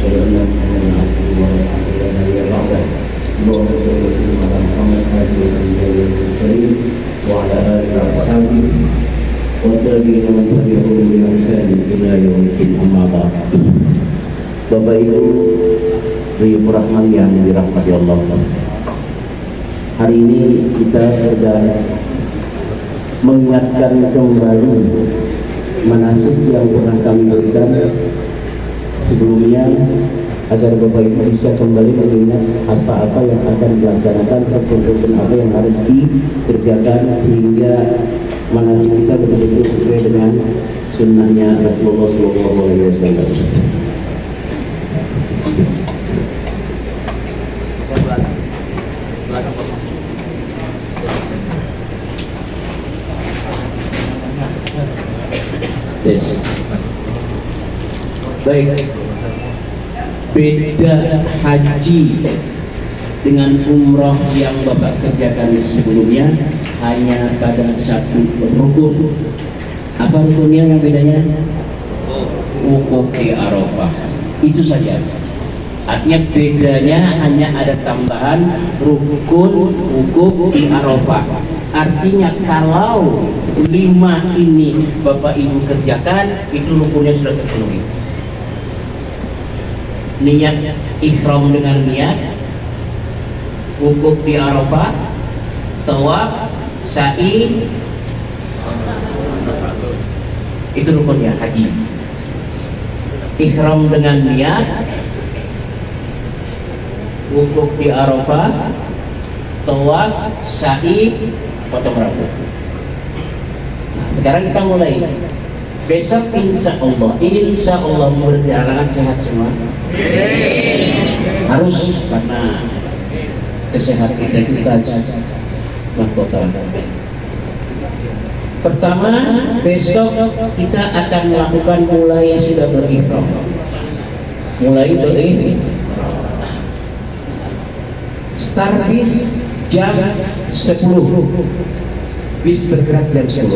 أشهد أن محمدا عبده ورسوله لا نبي بعده اللهم صل وسلم على محمد آله وصحبه الكريم وعلى آله وأصحابه والتابعين ومن تبعهم بإحسان إلى يوم الدين أما بعد. Bapak Ibu Buyut Rahman yang dirahmati Allah, hari ini kita sedang mengingatkan kembali manasik yang pernah kami berikan sebelumnya, agar Bapak Ibu bisa kembali mengingat apa-apa yang akan dilaksanakan, rukun-rukun apa yang harus dikerjakan, sehingga manasik kita betul-betul sesuai dengan sunnahnya Rasulullah SAW. Yes. Baik, beda haji dengan umroh yang Bapak kerjakan sebelumnya hanya pada satu rukun. Apa rukunnya yang bedanya? Wukuf di Arafah. Itu saja. Artinya bedanya hanya ada tambahan rukun wukuf di Arafah. Artinya kalau 5 ini Bapak Ibu kerjakan, itu rukunnya sudah terpenuhi. Niat ihram dengan niat, wukuf di Arafah, tawaf, sa'i, itu rukunnya haji. Ihram dengan niat, wukuf di Arafah, tawaf, sa'i, potong rambut. Nah, sekarang kita mulai. Besok insya Allah murid halangan sehat semua. Harus, karena kesehatan kita mahkota. Pertama, besok kita akan melakukan mulai sudah berihram. Mulai berihram. Start bis jam 10. Bis bergerak jam 10.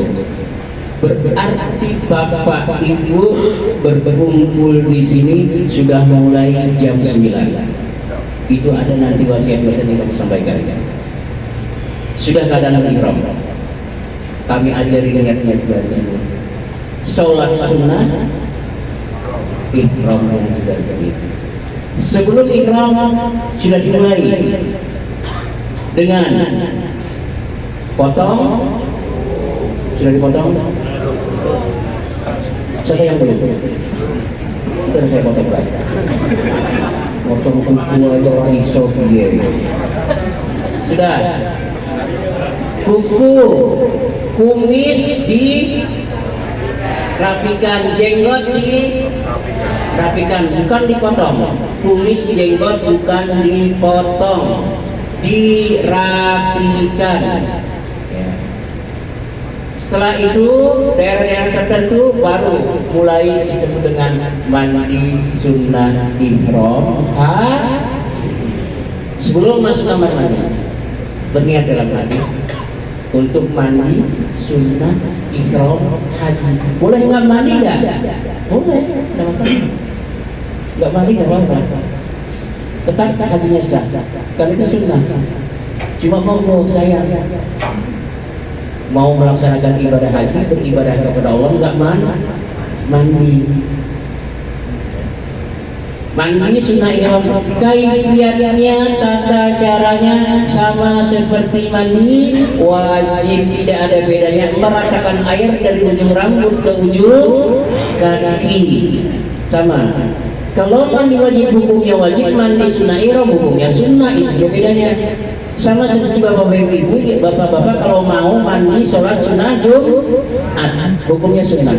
Berarti Bapak Ibu berkumpul di sini sudah mulai jam 9. Itu ada nanti wasiat-wasiat yang kami sampaikan. Sudah keadaan ihram. Kami ajari niatnya dari sini. Sholat sunnah, ihram dari sini. Sebelum ihram sudah dimulai dengan potong. Sudah dipotong? Siapa yang belum? Terus saya potong lagi. Potong kuku aja orang iso dia. Sudah. Kuku, kumis dirapikan, jenggot dirapikan, bukan dipotong. Kumis jenggot bukan dipotong, dirapikan. Setelah itu daerah-daerah tertentu baru mulai disebut dengan mandi sunnah ihram. Sebelum masuk kamar mandi, berniat dalam hati untuk mandi sunnah ihram haji. Boleh nggak mandi nggak? Boleh, nggak masalah. Nggak mandi nggak apa-apa. Tetap hajinya sah, karena itu sunnah. Cuma mau saya mau melaksanakan ibadah haji, beribadah kepada Allah, nggak mandi. Mandi sunnah ihram, kaifiatnya, tata caranya sama seperti mandi wajib, tidak ada bedanya. Meratakan air dari ujung rambut ke ujung kaki, sama. Kalau mandi wajib hukumnya wajib, mandi sunnah ihram hukumnya sunnah, itu bedanya. Sama seperti bapak-bapak ibu, bapak-bapak kalau mau mandi sholat sunnah Jumat, hukumnya sunnah.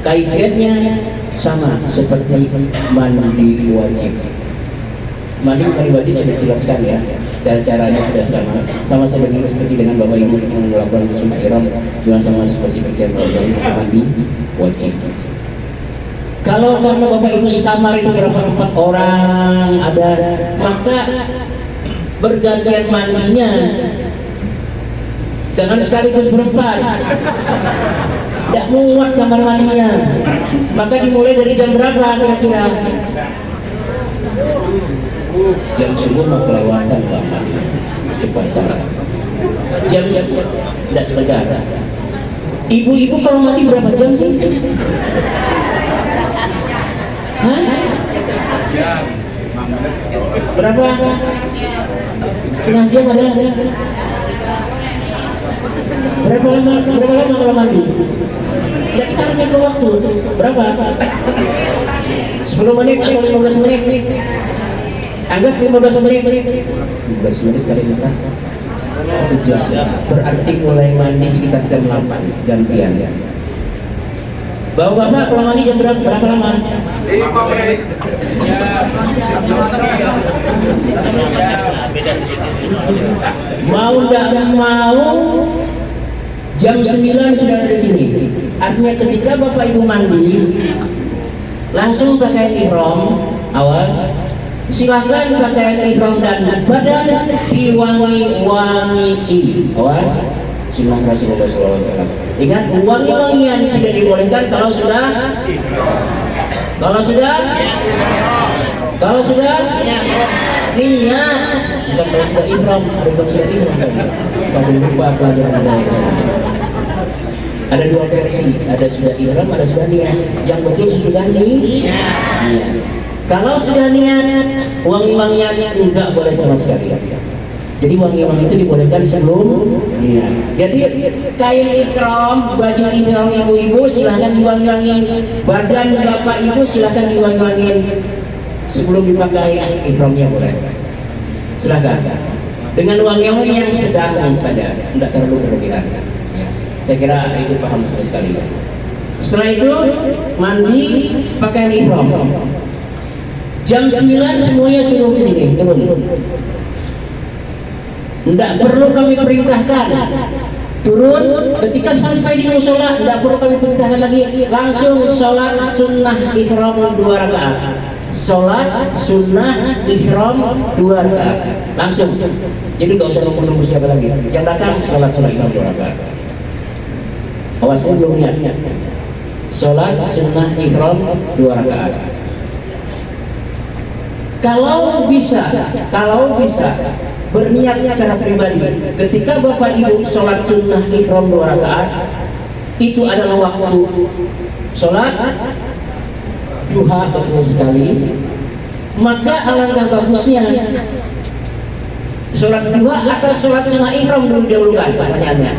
Kaifiatnya sama seperti mandi wajib. Mandi wajib sudah dijelaskan ya, cara-caranya sudah sama seperti dengan bapak ibu yang melakukan sunnah ihram, juga sama seperti mandi wajib. Kalau karena bapak ibu sekamar itu berapa 4 orang ada, maka bergantian mandinya, jangan sekaligus berempat, tidak muat kamar mandinya. Maka dimulai dari jam berapa kira-kira? Jam subuh mau kelewatan lama, cepat banget. Jam tidak sebentar. Ibu-ibu kalau mandi berapa jam sih? Hah? Berapa? Setengah jam ada? Berapa lama kalau mandi? Ya kita harus ngitung waktu. Berapa? 10 menit atau 15 menit? Anggap 15 menit. 15 menit kali 4 jam. Berarti mulai mandi sekitar jam 8 gantian ya. Bapak kalau mandi jam berapa lama? 5 menit. Mau tidak mau jam 9 sudah ada di sini. Artinya ketika Bapak Ibu mandi langsung pakai ihram, awas, silakan pakai ihram dan badan diwangi-wangi. Awas, sunnah Rasulullah SAW. Ingat, wangi-wangian tidak dibolehkan kalau sudah niat, bukan kalau sudah ihram. Ada yang sudah ihram kalau lupa pelajaran saya. Ada dua versi, ada sudah ihram, ada sudah niat. Yang betul sudah niat. Kalau sudah niat, wangi-wangian enggak boleh sama sekali. Jadi wangi-wangi itu dibolehkan sebelum niat. Jadi kain ihram, baju ihram ibu-ibu silahkan diwangi-wangi. Badan bapak ibu silahkan diwangi-wangi sebelum dipakai ihramnya boleh. Silahkan. Dengan wangi-wangi yang sedang saja, tidak terlalu berlebihan. Saya kira itu paham sekali. Setelah itu mandi pakai ihram. Jam 9 semuanya suruh ke sini turun. Tidak perlu kami perintahkan turun. Ketika sampai di musola tidak perlu kami perintahkan lagi, langsung sholat sunnah ihram 2 rakaat. Sholat sunnah ihram 2 rakaat langsung. Jadi gak usah nunggu siapa lagi. Yang datang sholat sunnah ihram 2 rakaat. Awas belum niat. Sholat sunnah ihram 2 rakaat. Kalau bisa berniat secara pribadi, ketika bapak ibu sholat sunnah ihram 2 rakaat, itu adalah waktu sholat duha betul sekali, maka alangkah bagusnya sholat duha atau sholat sunnah ihram dulu dahulukan. Pertanyaannya,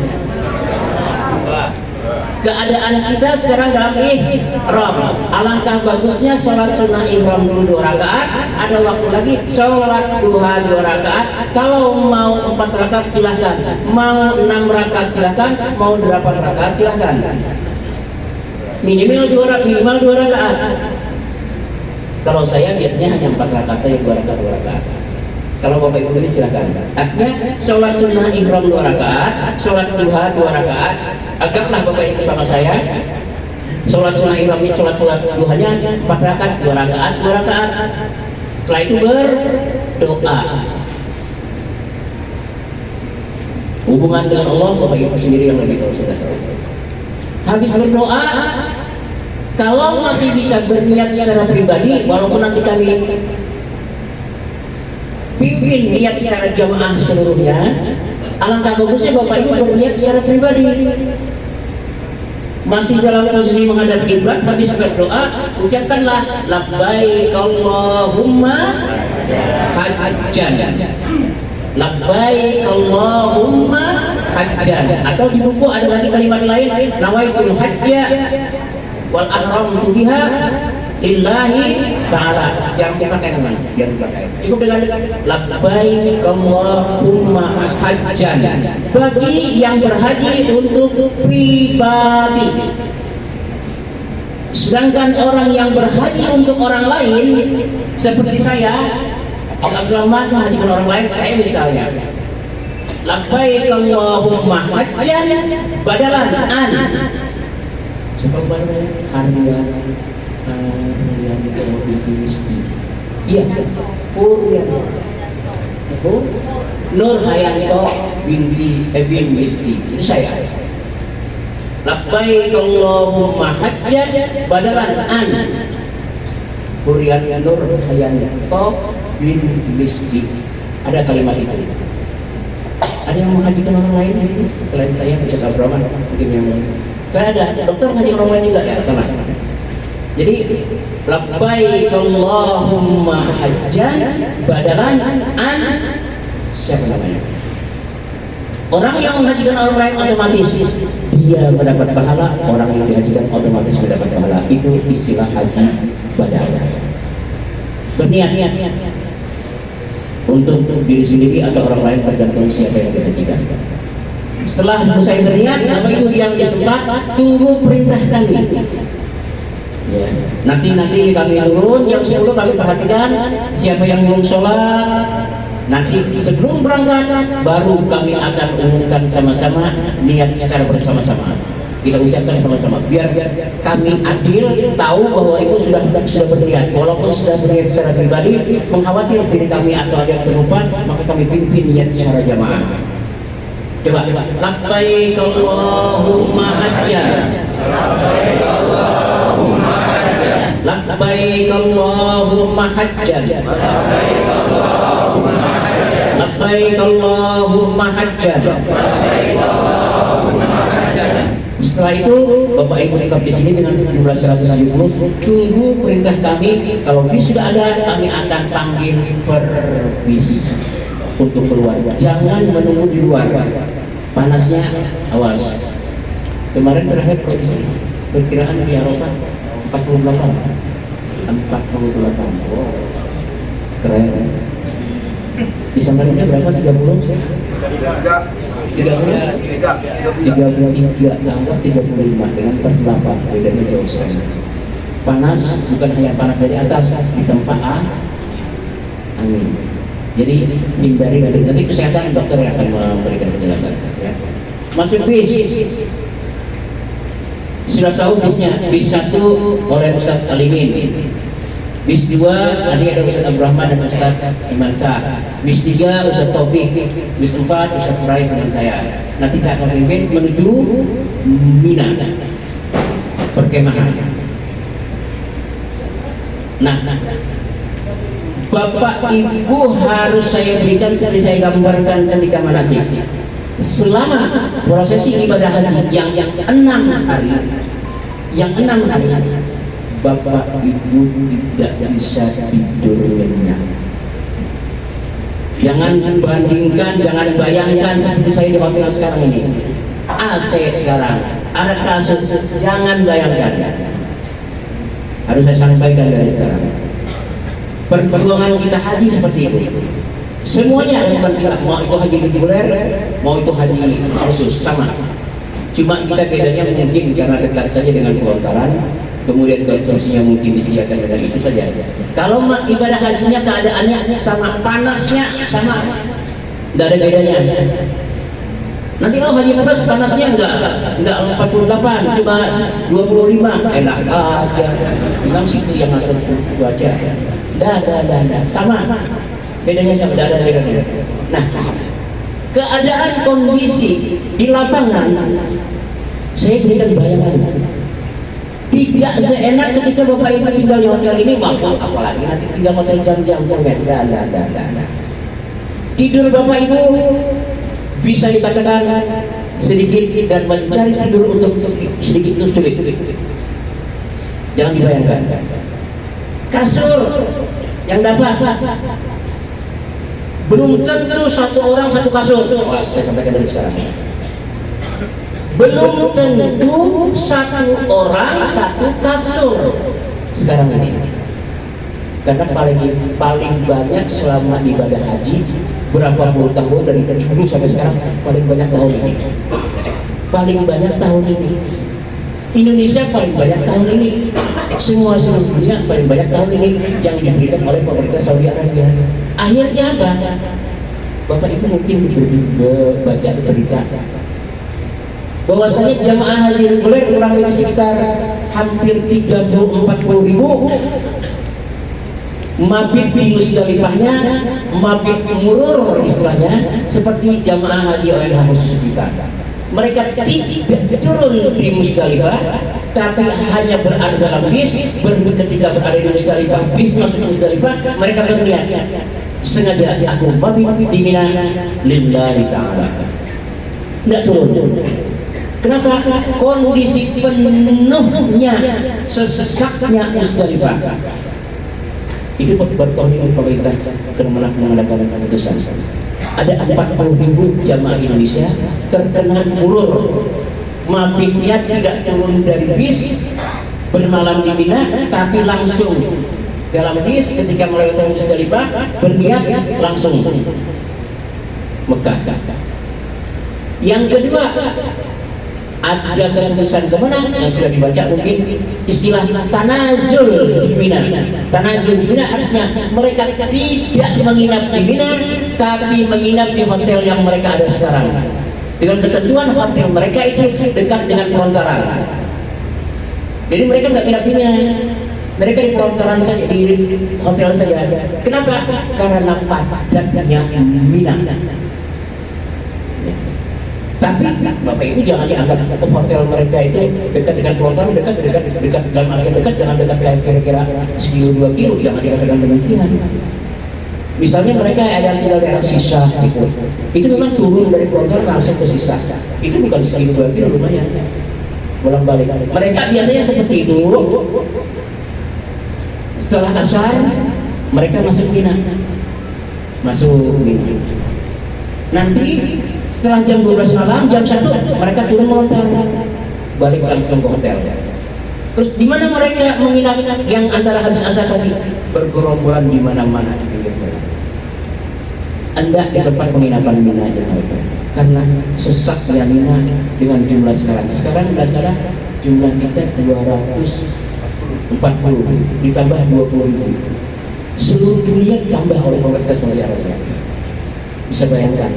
keadaan kita sekarang dalam ihram, alangkah bagusnya sholat sunnah ihram dulu 2 rakaat, ada waktu lagi sholat duha 2 rakaat. Kalau mau 4 rakaat silahkan, mau 6 rakaat silahkan, mau 8 rakaat silahkan. Minimal 2 rakaat. Kalau saya biasanya hanya 4 rakaat saja, 2 rakaat. Kalau bapak ibu ini silahkan. Artinya sholat sunnah ihram 2 rakaat, sholat duha 2 rakaat. Anggaplah bapak ibu sama saya. Sholat sunnah ihramnya, sholat duhanya 4 rakaat, 2 rakaat. Setelah itu berdoa. Hubungan dengan Allah bapak ibu sendiri yang lebih tahu sudah. Habis berdoa, kalau masih bisa berniat secara pribadi, walaupun nanti kami pimpin niat secara jamaah seluruhnya, alangkah bagusnya bapak ibu berniat secara pribadi. Masih dalam posisi menghadap kiblat, habis berdoa ucapkanlah labbaik Allahumma hajjan, labbaik Allahumma hajjan. Atau di buku ada lagi kalimat lain, nawaitul hajja wal ahramtu biha lillahi ta'ala. Jangan dipakai teman, jangan dipakai. Cukup dengan labbaik Allahumma hajjan bagi yang berhaji untuk pribadi. Sedangkan orang yang berhaji untuk orang lain seperti saya, Abdul Rahman menghajikan orang lain, saya misalnya, labbaik Allahumma hajjan badalan an seperti harian iya, Nur Hayanto bin Misti, itu saya. Labbaik Allahumma hajjan badalan an Hurian Nur Hayanto bin Misdi. Ada kalimat itu. Ada yang menghajikan orang lain itu selain saya, Ustaz Abdurrahman mungkin yang saya ada dokter ngaji orang lain juga ya sana. Jadi labbaik Allahumma hajjan badalan an siapa namanya? Orang yang menghajikan orang lain otomatis dia mendapat pahala, orang yang dihajikan otomatis mendapat pahala. Itu istilah haji badalan. Berniat untuk diri sendiri atau orang lain tergantung siapa yang dihajikan. Setelah selesai berniat, apa itu yang disempat, tunggu perintah kami. Ya. Nanti kami turun jam 10, kami perhatikan siapa yang belum sholat. Nanti sebelum berangkat baru kami akan umumkan sama-sama niat secara bersama-sama. Kita ucapkan sama-sama biar kami adil, tahu bahwa itu sudah berniat. Walaupun sudah berniat secara pribadi, mengkhawatir diri kami atau ada yang terlupa, maka kami pimpin niat secara jamaah. Coba labbaik Allahumma hajjan, labbaik Allahumma hajjan, labbaik Allahumma hajjan, labbaik Allahumma hajjan, labbaik Allahumma hajjan. Setelah itu Bapak Ibu tetap di sini dengan jumlah 170. Tunggu perintah kami. Kalau bis sudah ada, kami akan panggil per bis untuk keluar. Jangan menunggu di luar. Panasnya awas. Kemarin terakhir prediksi perkiraan di Eropa 48. Oh, keren. Di Samarinda berapa? 30? 33 tambah 35 dengan 48, bedanya jauh sekali. Panas bukan hanya panas dari atas, di tempat angin. Jadi hindari nanti kesehatan dokter yang akan memberikan penjelasan. Ya. Masuk bis, sudah tahu bisnya. Bis 1 oleh Ustaz Alimin, bis 2 tadi ada Ustaz Abdurrahman dan Ustaz Imansyah, bis 3 Ustaz Taufik, bis 4 Ustaz Rais dengan saya. Nanti kita akan pimpin menuju Mina, perkemahan. Nah, Bapak Ibu harus saya berikan seperti saya gambarkan ketika manasik. Selama prosesi ibadah haji yang 6 hari, Bapak Ibu tidak bisa tidur nyenyak. Jangan bandingkan, jangan bayangkan seperti saya di hotel sekarang ini. AC sekarang, ada kasur, jangan bayangkan. Harus saya sampaikan dari sekarang. Perjuangan kita haji seperti itu. Semuanya bukan kita, mau itu haji reguler, mau itu haji khusus, sama. Cuma kita bedanya mungkin karena dekat saja dengan pelontaran, kemudian konsumsinya mungkin disiapkan dengan itu saja. Kalau ibadah hajinya keadaannya sama, panasnya sama, tidak ada bedanya. Nanti kalau haji terus panasnya enggak 48, cuma 25, enak aja. Bilang sih yang ngatur cuaca. Dah, sama. Bedanya sama, tidak ada bedanya. Nah, keadaan kondisi di lapangan, saya berikan bayangan. Tidak seenak ketika Bapak Ibu tinggal di hotel ini, apalagi nanti tinggal hotel jam-jam. Tidur Bapak Ibu bisa dikatakan sedikit, dan mencari tidur untuk sedikit itu sulit. Jangan dibayangkan. Kasur yang dapat belum tentu satu orang satu kasur. Saya sampaikan dari sekarang. Belum tentu satu orang satu kasur sekarang ini. Karena paling banyak selama ibadah haji berapa puluh tahun, dari dulu sampai sekarang, paling banyak tahun ini. Paling banyak tahun ini. Indonesia paling banyak tahun ini. Semua seluruh dunia paling banyak tahun ini yang diberikan oleh pemerintah Saudi Arabia. Akhirnya apa? Bapak Ibu mungkin baca berita bahwasanya jamaah haji reguler kurang lebih sekitar hampir 30-40 ribu mabit di Musdalifahnya, mabit murur istilahnya, seperti jamaah haji OLH khusus kita. Mereka tidak turun di Musdalifah, tapi hanya berada dalam bis, ketika berada di Musdalifah, bis masuk Musdalifah, mereka berniat sengaja aku mabit di Mina lillahi ta'ala, tidak turun. Kenapa? Kondisi penuhnya sesaknya Musdalifah itu bertolak pemerintah kena mengadakan keputusan. Ada 40.000 jamaah Indonesia terkena murur, mabitnya tidak turun dari bis bermalam di Mina, tapi langsung dalam bis ketika melewati Musdalifah berniat langsung Mekah. Yang kedua, ada keputusan kemana yang sudah dibaca, mungkin istilah tanazul di Mina. Tanazul di Mina artinya mereka tidak menginap di Mina, tapi menginap di hotel yang mereka ada sekarang, dengan ketentuan hotel mereka itu dekat dengan pelontaran. Jadi mereka nggak nginap di Mina, mereka di pelontaran saja, di hotel saja. Kenapa? Karena padatnya Mina. Tapi Bapak Ibu jangan dianggap hotel mereka itu dekat dengan pelontaran, dekat dalam arti dekat, jangan dekat kira-kira 1-2 kilo, jangan dikatakan demikian. Misalnya mereka ada tinggal daerah Sisa gitu, itu memang turun dari pelontaran langsung ke Sisa, itu bukan 1-2 kilo, lumayan bolak balik. Mereka biasanya seperti itu. Setelah asar mereka masuk Mina, nanti setelah jam 12 malam, jam 1 mereka turun melontar, balik langsung ke hotel. Terus di mana mereka menginap yang antara habis asar tadi? Bergerombolan di mana-mana di pinggir jalan. Anda di tempat penginapan Mina aja mereka, karena sesaknya Mina dengan jumlah sekarang. Sekarang nggak salah jumlah kita 240 ditambah 20.000. Seluruh dunia ditambah oleh pemerintah Saudi Arabia. Bisa bayangkan,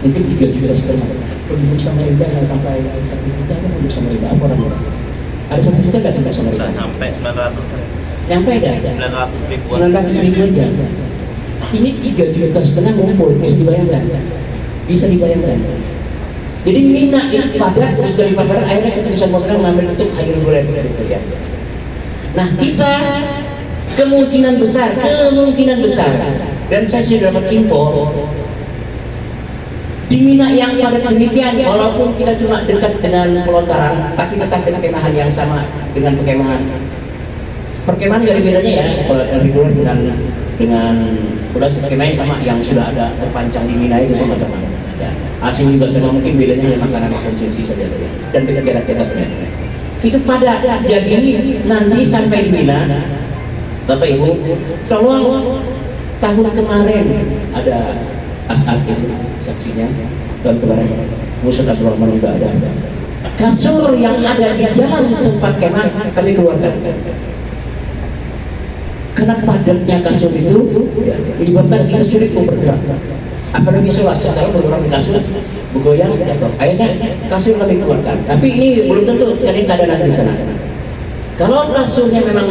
mungkin 3,5 juta penduduk Samarinda nggak sampai 1 juta kan penduduk Samarinda, apa orang-orang? Ada 1 juta nggak penduduk Samarinda? Sampai 900. Nyampe dah? 900 ribu aja. Ini 3,5 juta ngumpul, bisa dibayangkan. Jadi Mina itu padat, terus dari padat akhirnya kita bisa mengambil untuk air gula dari kerja. Nah kita kemungkinan besar, dan saya sudah dapat info di Mina yang padat demikian, walaupun kita cuma dekat dengan pelontaran, tapi tetap dengan kemahan yang sama dengan perkemahan dari bedanya ya, dari dulu dengan udah perkemahan sama yang sudah ada terpancang di Mina itu sama-sama. Ya, asing juga sama, mungkin bedanya ya makanan konsumsi saja dan jarak-jaraknya. Itu padat. Jadi nanti sampai di Mina, Bapak Ibu, tolong tahun kemarin ada as-as itu saksinya, tahun kemarin Musa Abdurrahman juga ada. Kasur yang ada di dalam tempat kemah kami keluarkan. Karena padatnya kasur itu menyebabkan kita sulit bergerak. Apalagi sholat, secara bergerak di kasur bergoyang jatuh. Akhirnya kasur kami keluarkan. Tapi ini belum tentu jadi keadaan di sana. Kalau kasurnya memang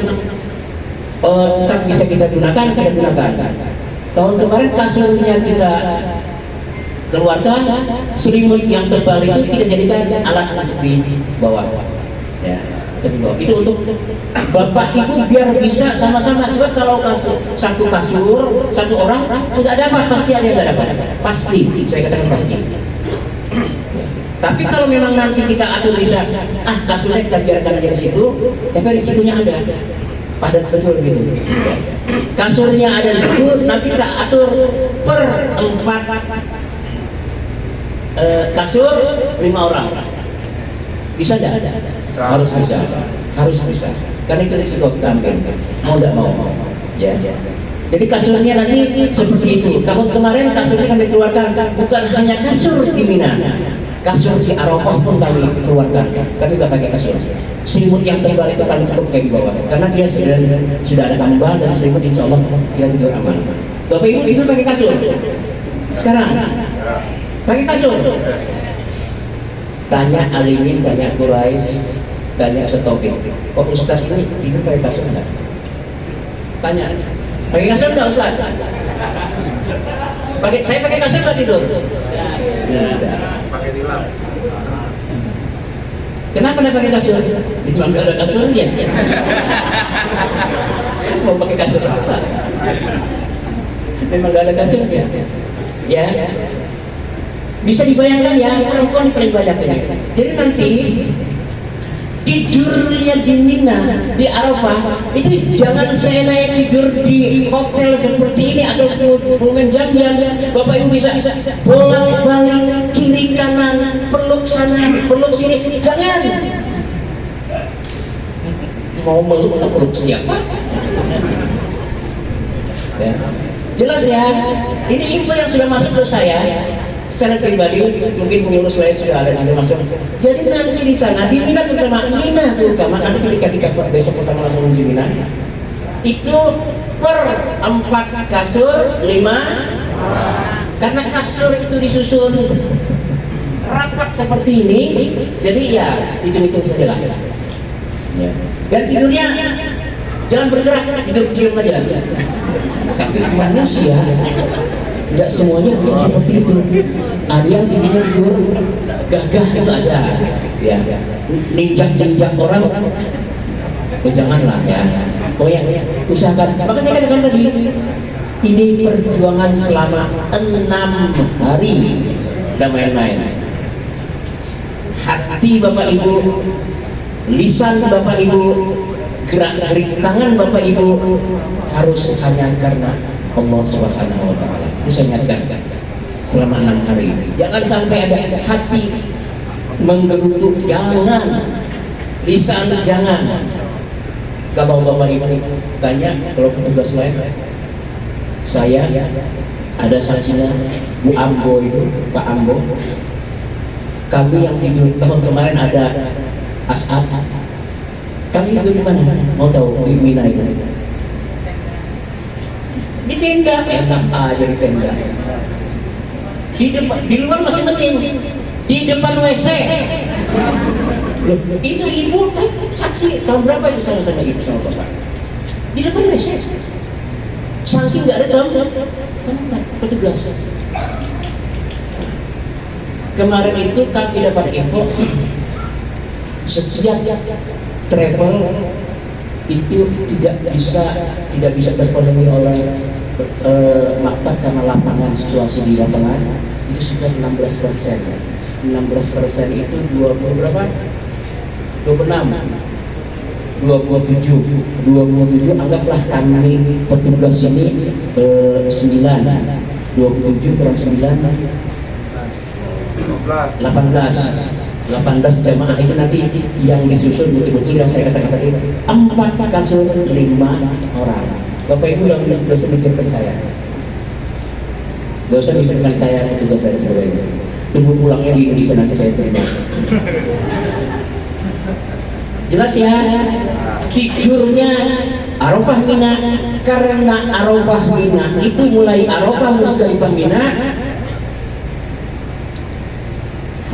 tetap bisa kita gunakan, kita gunakan. Tahun kemarin kasurnya kita keluarkan, selimut yang tebal itu kita jadikan alat di bawah. Ya, itu untuk Bapak Ibu biar bisa sama-sama. Sebab kalau satu kasur satu orang nggak dapat, pasti ada yang nggak dapat. Pasti, saya katakan pasti. Tapi kalau memang nanti kita atur bisa, kasurnya kita biarkan aja di situ, tapi risikonya ada. Padat betul gitu. Kasurnya ada di situ, nanti kita atur per 4 kasur 5 orang. Bisa tidak? Harus bisa. Karena itu risiko kita ambil. Mau tidak mau. Ya. Jadi kasurnya nanti seperti itu. Tahun kemarin kasurnya kami keluarkan bukan hanya kasur di Mina, kasur di Arafah pun kami keluarkan. Kami nggak pakai kasur. Selimut yang tebal itu kami cukup kayak di bawah. Karena dia sudah ada tambal dan selimut insya Allah kita tidur aman. Bapak Ibu itu pakai kasur. Sekarang pakai kasur. Tanya Alimin, tanya Quraisy, tanya Setopik. Kok Ustaz ini tidur pakai kasur enggak? Tanya. Pakai kasur enggak Ustaz? Saya pakai kasur enggak tidur? Pakai tilam. Kenapa dia pakai kasur? Memang gak ada kasurnya. Mau pakai kasur apa? Memang gak ada kasurnya. Ya, bisa dibayangkan ya, perempuan paling banyak ini. Jadi nanti tidurnya di Mina, di Arafah, itu jangan seenaknya tidur di hotel seperti ini atau momen jam-jam. Bapak Ibu bisa bolak-balik kiri kanan, peluk sana, peluk sini. Jangan. Mau meluk atau peluk siapa? Ya. Jelas ya. Ini info yang sudah masuk ke saya. Secara pribadi, mungkin pengurus lain sudah ada yang masuk. Jadi nanti di sana, di Mina terutama, nanti ketika besok pertama langsung di Mina, itu per 4 kasur 5, karena kasur itu disusun rapat seperti ini, jadi ya hitung-hitung saja lah. Ya. Dan tidurnya jangan bergerak, tidur diam aja. Tapi manusia tidak semuanya bisa seperti itu. Ada yang tidurnya tidur gagah itu ada, ya. Ninjak orang, janganlah ya. Oh ya, usahakan. Maka saya katakan tadi, ini perjuangan selama 6 hari, tidak main-main. Hati Bapak Ibu, lisan Bapak Ibu, gerak-gerik tangan Bapak Ibu harus hanya karena Allah Subhanahu wa Ta'ala. Itu saya ingatkan selama 6 hari. Jangan sampai ada hati menggerutu, jangan. Lisan jangan. Kalau Bapak Ibu tanya, kalau petugas lain, saya ada saksinya Bu Ambo itu, Pak Ambo. Kami yang tidur tahun kemarin ada As'ad. Kami tidur di mana? Mau tahu? Di Mina itu. Di tenda, enak aja di tenda. Di depan, di luar masih penting. Di depan WC. Loh, itu ibu saksi tahun berapa itu sama ibu sama bapak? Di depan WC. Saking nggak ada tempat petugas. Kemarin itu kami dapat info setiap travel itu tidak bisa terpenuhi oleh maktab karena lapangan, situasi di lapangan itu sudah 16%. 16% itu 20 berapa? 27 anggaplah kami petugas ini 9, 27 kurang 9 18 jamaah itu nanti yang disusun betul-betul yang saya katakan tadi 4 kasur 5 orang. Bapak Ibu yang dosa mikirkan saya, dosa mikirkan saya tugas saya sebagainya. Tunggu pulangnya di Indonesia nanti saya terima. Jelas ya, tidurnya Arafah Mina, karena Arafah Mina itu mulai Arafah Musdalifah Mina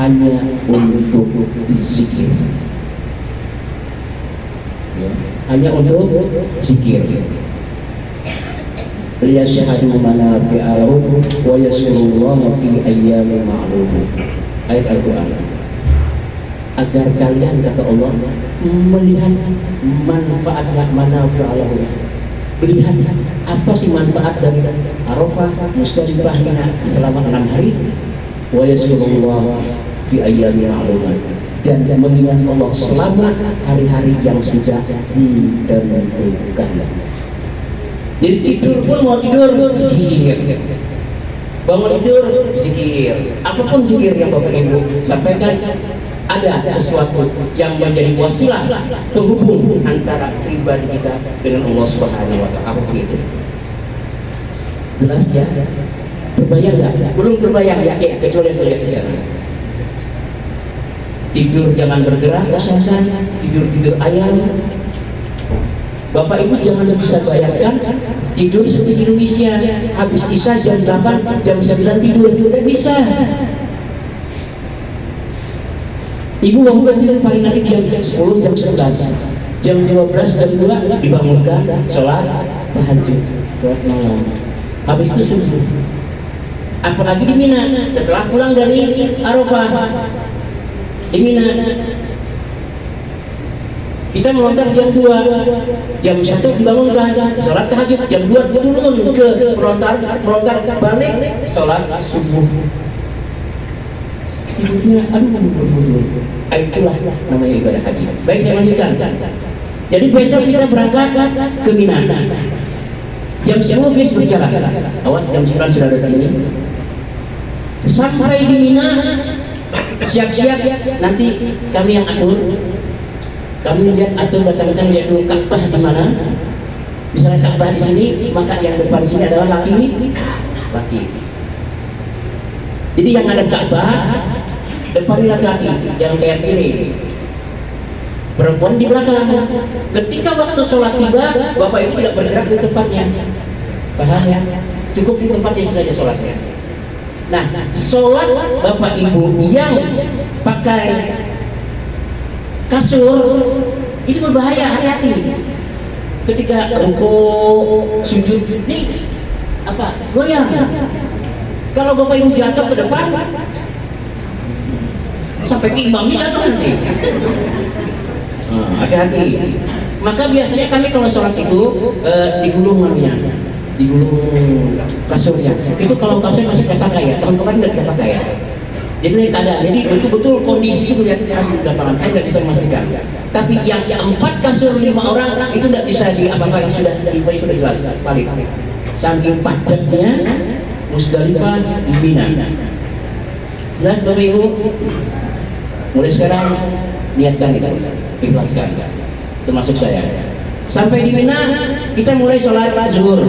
hanya untuk zikir, ya, hanya untuk zikir. Liyasyhadu manafi'a lahum wa yadhkurullaha fi ayyamin ma'lumat. Ayat Al-Qur'an. Agar kalian, kata Allah, melihat manfaatnya manafi'a lahum. Melihat apa sih manfaat dari Arafah Musdalifah Mina selama 6 hari. Wa yadhkurullaha fi ayyamin ma'lumat, dan mengingat Allah selama hari-hari yang sudah ditentukan. Jadi tidur pun mau tidur zikir, bangun tidur zikir, apapun zikir yang Bapak Ibu sampaikan, ada sesuatu yang menjadi wasilah penghubung antara pribadi kita dengan Allah Subhanahu wa Ta'ala. Apapun itu. Jelas ya? Terbayang nggak? Belum terbayang ya? Kecuali yang lihat di sana. Tidur jangan bergerak, usahakan tidur ayam. Bapak Ibu jangan bisa bayangkan tidur seperti Indonesia, habis isya jam 8, jam 9 tidur, tidak bisa. Ibu bangun tidur paling nanti jam 10, jam 11, jam 12, jam 2 dibangunkan, sholat tahajud, sholat malam. Habis itu subuh. Apalagi di Mina, setelah pulang dari Arafah di Mina, Kita melontar jam 2, jam 1 dibangunkan, sholat tahajud, jam 2 turun ke melontar balik, sholat subuh. Hidupnya itulah namanya ibadah haji. Baik, saya lanjutkan. Jadi besok kita berangkat ke Mina. Jam 10 bis berjalan. Awas, jam 9 sudah ada di sini. Sampai di Mina, siap-siap nanti kami yang atur. Kami lihat atau datang sana lihat dulu Ka'bah di mana. Misalnya Ka'bah di sini, maka yang depan sini adalah laki. Jadi yang ada Ka'bah depan laki-laki, jangan kayak kiri. Perempuan di belakang. Ketika waktu sholat tiba, bapak ibu tidak bergerak di tempatnya. Paham ya? Cukup di tempatnya saja sholatnya. Nah, sholat bapak ibu yang pakai kasur itu berbahaya, hati-hati. Ketika ruku, sujud, nih apa? Goyang. Kalau bapak ibu jatuh ke depan, sampai ke imamnya jatuh nanti. Hati-hati. Maka biasanya kami kalau sholat itu digulung namanya, digulung kasurnya. Itu kalau kasur masih kita pakai ya, teman-teman nggak kita pakai ya. Jadi ada, jadi betul-betul kondisi itu lihat di lapangan, saya nggak bisa memastikan. Tapi yang 4 kasur 5 orang itu nggak bisa apa-apa, sudah jelas balik. Saking padatnya Musdalifah di Mina. Jelas Bapak Ibu? Mulai sekarang niatkan itu, ikhlaskan, termasuk saya. Sampai di Mina kita mulai sholat zuhur,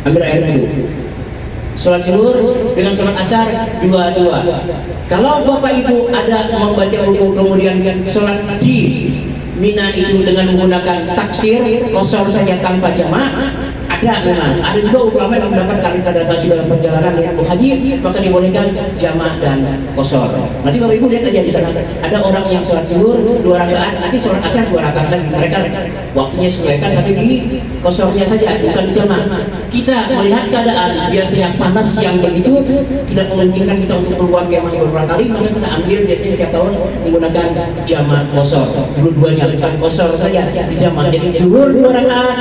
ambil air dulu. Sholat zuhur dengan sholat asar dua. Kalau bapak ibu ada membaca buku kemudian sholat di Mina itu dengan menggunakan taksir kosor saja tanpa jamak, ada memang. Ada juga ulama yang mendapat kali adaptasi dalam perjalanan yang haji, maka dibolehkan jamak dan kosor. Nanti bapak ibu lihat aja di sana. Ada orang yang sholat zuhur 2 rakaat, nanti sholat asar 2 rakaat lagi. Mereka waktunya sesuaikan, tapi di kosornya saja, bukan di jamak. Kita melihat keadaan biasanya panas yang begitu tidak memungkinkan kita untuk keluar kemah beberapa kali, maka kita ambil biasanya tiap tahun menggunakan jamak kosor. Dua-duanya bukan kosor saja di jamak. Jadi zuhur 2 rakaat,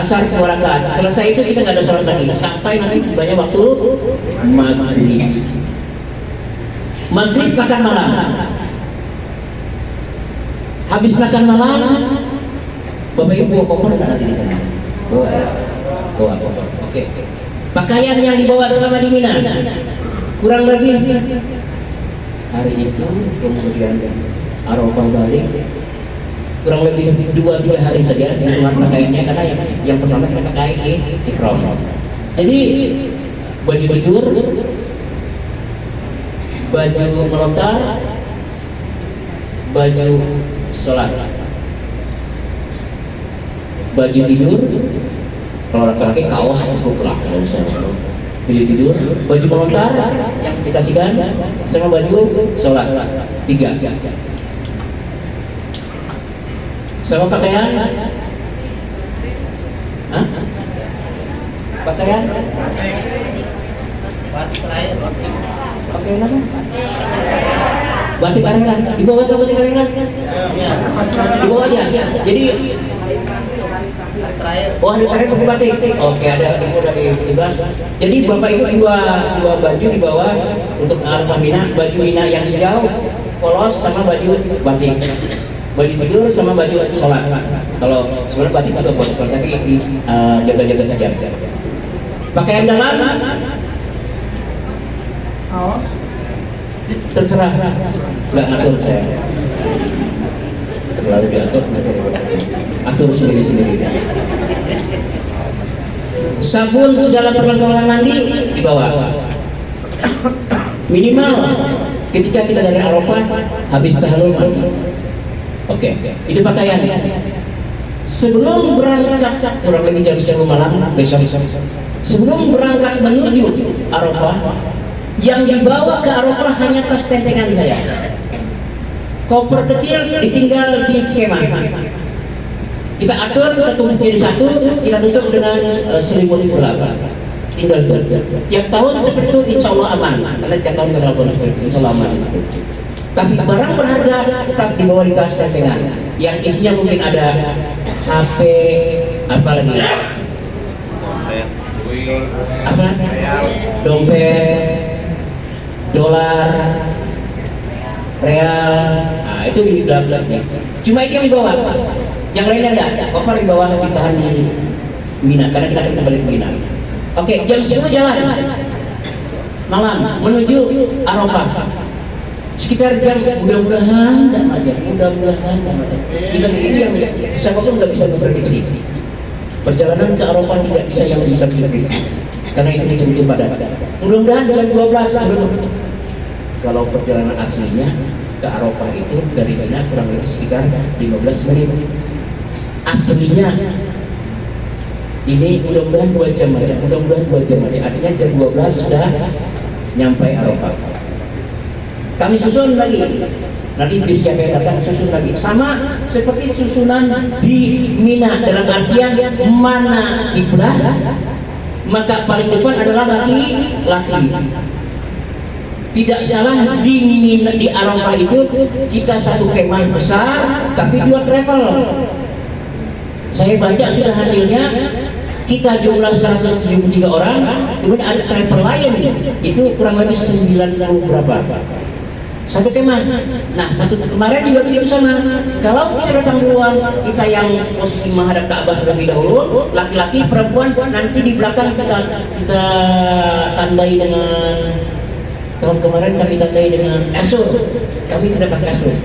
asar 2 rakaat. Selesai itu kita nggak ada sholat lagi sampai nanti tibanya waktu maghrib. Maghrib makan malam. Habis makan malam, bapak ibu bawa koper nggak nanti di sana? Bawa koper. Oke. Pakaian yang dibawa selama di Mina kurang lebih hari itu kemudian Arafah balik kurang lebih 2-3 hari saja di luar pakaiannya, karena yang pertama kita pakai ihram. Jadi baju tidur, baju melontar, baju sholat, baju tidur. Kalau laki-laki kawah lah, kalau usah. Baju tidur, baju melontar yang dikasihkan, sama baju sholat 3. Sama pakaian? Hah? Pakaian? Pakaian apa? Batik arelan. Di bawah atau batik arelan? Di bawah aja. Jadi hari terakhir pakai batik. Oke, ada info dari Ibas. Jadi bapak ibu dua baju di bawah untuk Arafah Mina, baju Mina yang hijau, polos sama baju batik. Baju tidur sama baju sholat. Kalau sebenarnya batik juga buat sholat, tapi jaga-jaga saja. Pakaian dalam, terserah, nggak ngatur saya. Terlalu diatur, atur sendiri-sendiri. Sabun segala perlengkapan mandi dibawa. Minimal ketika kita dari Arafah habis tahlul mandi. Oke, itu pakaian. Sebelum berangkat kurang lebih jam 10 malam besok, sebelum berangkat menuju Arafah, yang dibawa ke Arafah hanya tas tentengan saya. Koper kecil ditinggal di kemah. Kita atur, kita tutup jadi satu, kita tutup dengan selimut gelap. Tinggal tiap tahun seperti itu, insya Allah aman. Karena tiap tahun kita lakukan seperti itu, insya Allah aman. Tapi barang berharga tetap dibawa di tas tentengan, yang isinya mungkin ada HP, apa lagi? Apa? Dompet, dolar, real. Nah, itu di dalam tasnya. Cuma itu yang dibawa. Yang lainnya enggak. Koper di bawah ditahan di Mina, karena kita akan kembali ke Mina. Oke, jam 10 jalan malam menuju Arafah. Sekitar jam, mudah-mudahan dan aja, mudah-mudahan dan aja. Itu yang siapapun nggak bisa memprediksi. Perjalanan ke Arafah tidak bisa yang bisa diprediksi, karena itu betul-betul padat. Mudah-mudahan jam 12. Kalau perjalanan aslinya ke Arafah itu dari Mina kurang lebih sekitar 15 menit. Aslinya ini mudah-mudahan 2 jam aja, mudah-mudahan 2 jam aja. Artinya jam 12 sudah nyampe Arafah. Kami susun lagi, nanti bis yang datang susun lagi, sama seperti susunan di Mina, dalam artian mana kiblat, maka paling depan adalah laki-laki. Tidak salah di Mina, di Arafah itu kita satu kemah besar, tapi 2 travel. Saya baca sudah hasilnya, kita jumlah 173 orang, kemudian ada travel lain, itu kurang lebih 90 berapa. Satu kemah. Nah, satu kemarin juga begitu sama. Kalau kita datang duluan, kita yang posisi menghadap Ka'bah terlebih dahulu, laki-laki, perempuan nanti di belakang kita tandai dengan, tahun kemarin kami tandai dengan kasur. Kami tidak pakai kasur.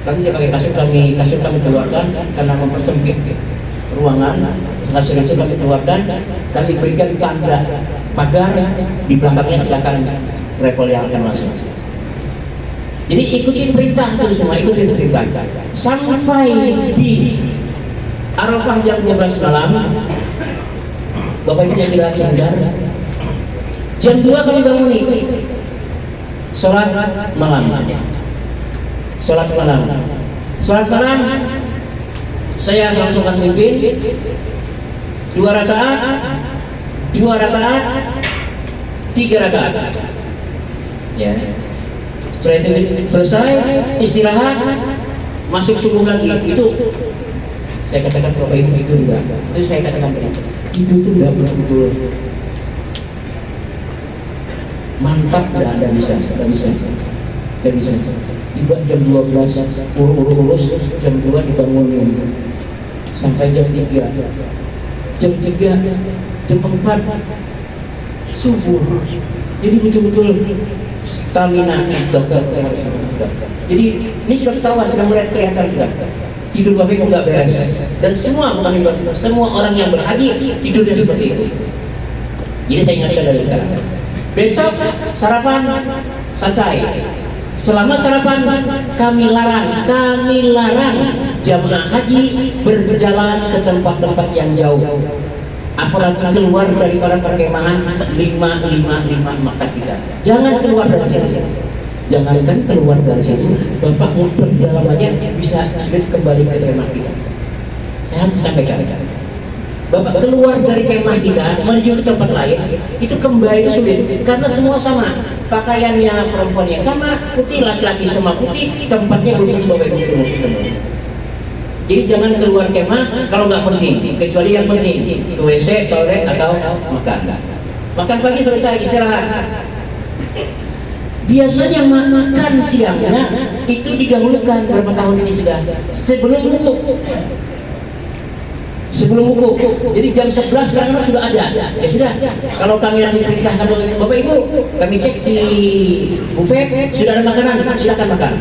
Kami tidak pakai kasur, kasur kami keluarkan karena mempersempit ruangan. Kasur itu kami keluarkan, kami berikan tanda pagar di belakangnya, silakan travel yang akan masuk. Jadi ikuti perintah itu semua, ikuti perintah. Sampai di Arafah jam 12 malam, Bapak Ibu yang dirahasiakan, jam 2 kami bangun nih, sholat malam. Sholat malam. Sholat malam, saya langsung akan mimpin 2 rakaat, 2 rakaat, 3 rakaat. Ya. Setelah itu selesai, istirahat, masuk subuh lagi. Itu saya katakan Bapak Ibu tidur juga. Itu saya katakan tadi, tidur itu tidak betul-betul mantap, tidak bisa. Tiba jam 12 urus, jam 2 dibangunin sampai jam 3, jam 4 subuh. Jadi betul-betul stamina dokter harus. Jadi ini sudah ketahuan, sudah mulai kelihatan sudah. Tidur Bapak Ibu nggak beres, dan semua orang yang berhaji tidurnya seperti itu. Jadi saya ingatkan dari sekarang. Besok sarapan santai. Selama sarapan kami larang jamaah haji berjalan ke tempat-tempat yang jauh. Apalagi keluar dari para perkemahan 555 maka kita jangan keluar dari situ. Jangankan keluar dari situ, Bapak muter di dalam aja bisa sudah kembali ke kemah kita. Saya harus sampaikan, Bapak keluar dari kemah kita menuju ke tempat lain, itu kembali sulit karena semua sama, pakaiannya perempuannya sama, putih, laki-laki semua putih, tempatnya begitu Bapak Ibu ketemu. Jadi jangan keluar kemah kalau nggak penting, kecuali yang penting, ke WC, toilet atau makan. Makan pagi selesai, istirahat. Biasanya makan siangnya itu didahulukan, berapa tahun ini sudah, sebelum wukuf. Jadi jam 11 sekarang sudah ada. Ya sudah, kalau kami nanti perintahkan oleh Bapak Ibu, kami cek di buffet sudah ada makanan, silakan makan.